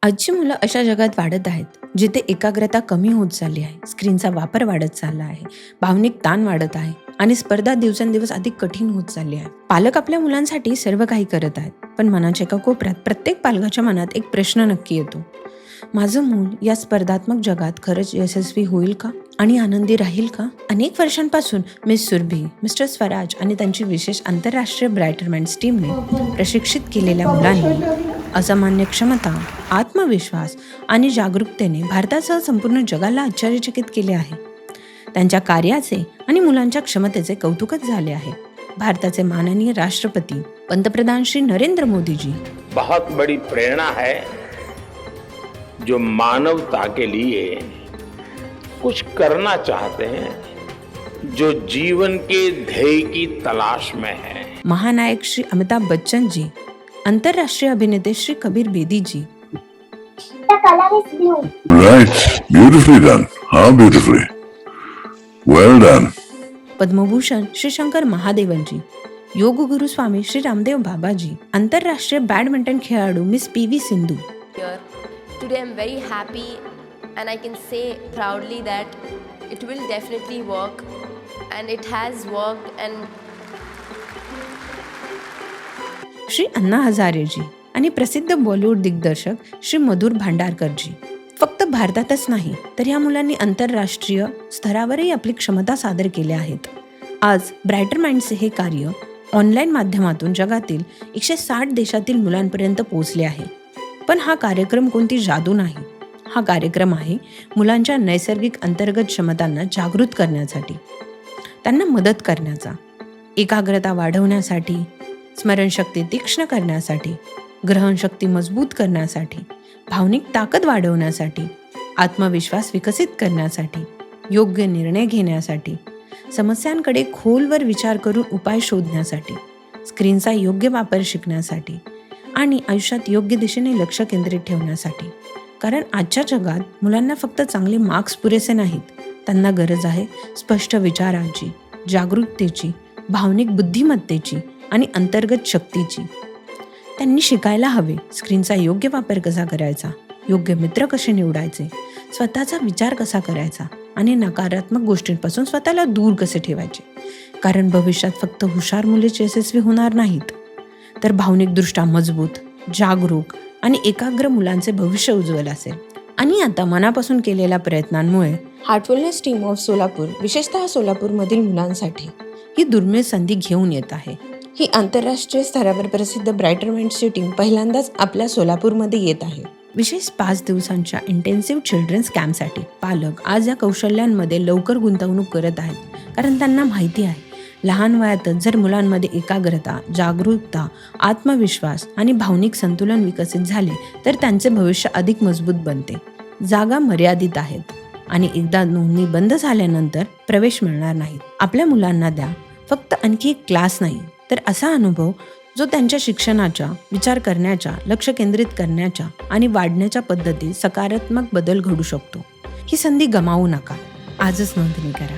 आजची मुलं अशा जगात वाढत आहेत जिथे एकाग्रता कमी होत चालली आहे, स्क्रीनचा वापर वाढत चालला आहे, भावनिक ताण वाढत आहे आणि स्पर्धा दिवसेंदिवस अधिक कठीण होत चालली आहे. पालक आपल्या मुलांसाठी सर्व काही करत आहेत, पण मनाच्या एका कोपऱ्यात प्रत्येक पालकाच्या मनात एक प्रश्न नक्की येतो. माझं मूल या स्पर्धात्मक जगात खरंच यशस्वी होईल का आणि आनंदी राहील का? अनेक वर्षांपासून मिस सुरभी, मिस्टर स्वराज आणि त्यांची विशेष आंतरराष्ट्रीय ब्रायटर माइंड्स टीमने प्रशिक्षित केलेल्या मुलांनी असामान्य क्षमता, आत्मविश्वास आणि जागरूकतेने भारतासह संपूर्ण जगाला आश्चर्यचकित केले आहे. त्यांच्या कार्याचे आणि मुलांच्या क्षमतेचे कौतुकच झाले आहे. भारताचे माननीय राष्ट्रपती पंतप्रधान श्री नरेंद्र मोदीजी बहुत बड़ी प्रेरणा है जो मानवता के लिए कुछ करना चाहते हैं, जो जीवन के ध्येय की तलाश में है. महानायक श्री अमिताभ बच्चन जी, अंतरराष्ट्रीय अभिनेते श्री कबीर बेदी जी. The color is blue. Right. Beautifully done. How beautifully. Well done. Padma Bhushan Shri Shankar Mahadevan जी, योग गुरु स्वामी श्री रामदेव बाबाजी, आंतरराष्ट्रीय बॅडमिंटन खेळाडू miss P V. Sindhu. Here. Today I'm very happy and I can say proudly that it will definitely work and it has worked and Shri Anna हजारेजी आणि प्रसिद्ध बॉलिवूड दिग्दर्शक श्री मधुर भांडारकरजी. फक्त भारतातच नाही तर या मुलांनी आंतरराष्ट्रीय स्तरावरही आपली क्षमता सादर केल्या आहेत. आज ब्रायटर माइंड्सचे हे कार्य ऑनलाईन माध्यमातून जगातील 160 देशातील मुलांपर्यंत पोहोचले आहे. पण हा कार्यक्रम कोणती जादू नाही. हा कार्यक्रम आहे मुलांच्या नैसर्गिक अंतर्गत क्षमतांना जागृत करण्यासाठी, त्यांना मदत करण्याचा, एकाग्रता वाढवण्यासाठी, स्मरणशक्ती तीक्ष्ण करण्यासाठी, ग्रहणशक्ती मजबूत करण्यासाठी, भावनिक ताकद वाढवण्यासाठी, आत्मविश्वास विकसित करण्यासाठी, योग्य निर्णय घेण्यासाठी, समस्यांकडे खोलवर विचार करून उपाय शोधण्यासाठी, स्क्रीनचा योग्य वापर शिकण्यासाठी आणि आयुष्यात योग्य दिशेने लक्ष केंद्रित ठेवण्यासाठी. कारण आजच्या जगात मुलांना फक्त चांगले मार्क्स पुरेसे नाहीत, त्यांना गरज आहे स्पष्ट विचारांची, जागरूकतेची, भावनिक बुद्धिमत्तेची आणि अंतर्गत शक्तीची. त्यांनी शिकायला हवे स्क्रीनचा योग्य वापर कसा करायचा, योग्य मित्र कसे निवडायचे, स्वतःचा विचार कसा करायचा आणि नकारात्मक गोष्टींपासून स्वतःला दूर कसे ठेवायचे. कारण भविष्यात फक्त हुशार मुलेच यशस्वी होणार नाहीत, तर भावनिकदृष्ट्या मजबूत, जागरूक आणि एकाग्र मुलांचे भविष्य उज्ज्वल असेल. आणि आता मनापासून केलेल्या प्रयत्नांमुळे हार्टफुलनेस टीम ऑफ सोलापूर, विशेषतः सोलापूरमधील मुलांसाठी ही दुर्मिळ संधी घेऊन येत आहे. ही आंतरराष्ट्रीय स्तरावर प्रसिद्ध ब्रायटर माइंड्सची टीम पहिल्यांदाच आपल्या सोलापूरमध्ये येत आहे. विशेष 5 दिवसांच्या इंटेन्सिव्ह चिल्ड्रन्स कॅम्पसाठी पालक आज या कौशल्यांमध्ये लवकर गुंतवणूक करत आहेत. कारण त्यांना माहिती आहे लहान वयातच जर मुलांमध्ये एकाग्रता, जागरूकता, आत्मविश्वास आणि भावनिक संतुलन विकसित झाले तर त्यांचे भविष्य अधिक मजबूत बनते. जागा मर्यादित आहेत आणि एकदा नोंदणी बंद झाल्यानंतर प्रवेश मिळणार नाहीत. आपल्या मुलांना द्या फक्त आणखी एक क्लास नाही, तर असा अनुभव जो त्यांच्या शिक्षणाच्या, विचार करण्याच्या, लक्ष केंद्रित करण्याच्या आणि वाढण्याच्या पद्धतीत सकारात्मक बदल घडू शकतो. ही संधी गमावू नका. आजच नोंदणी करा.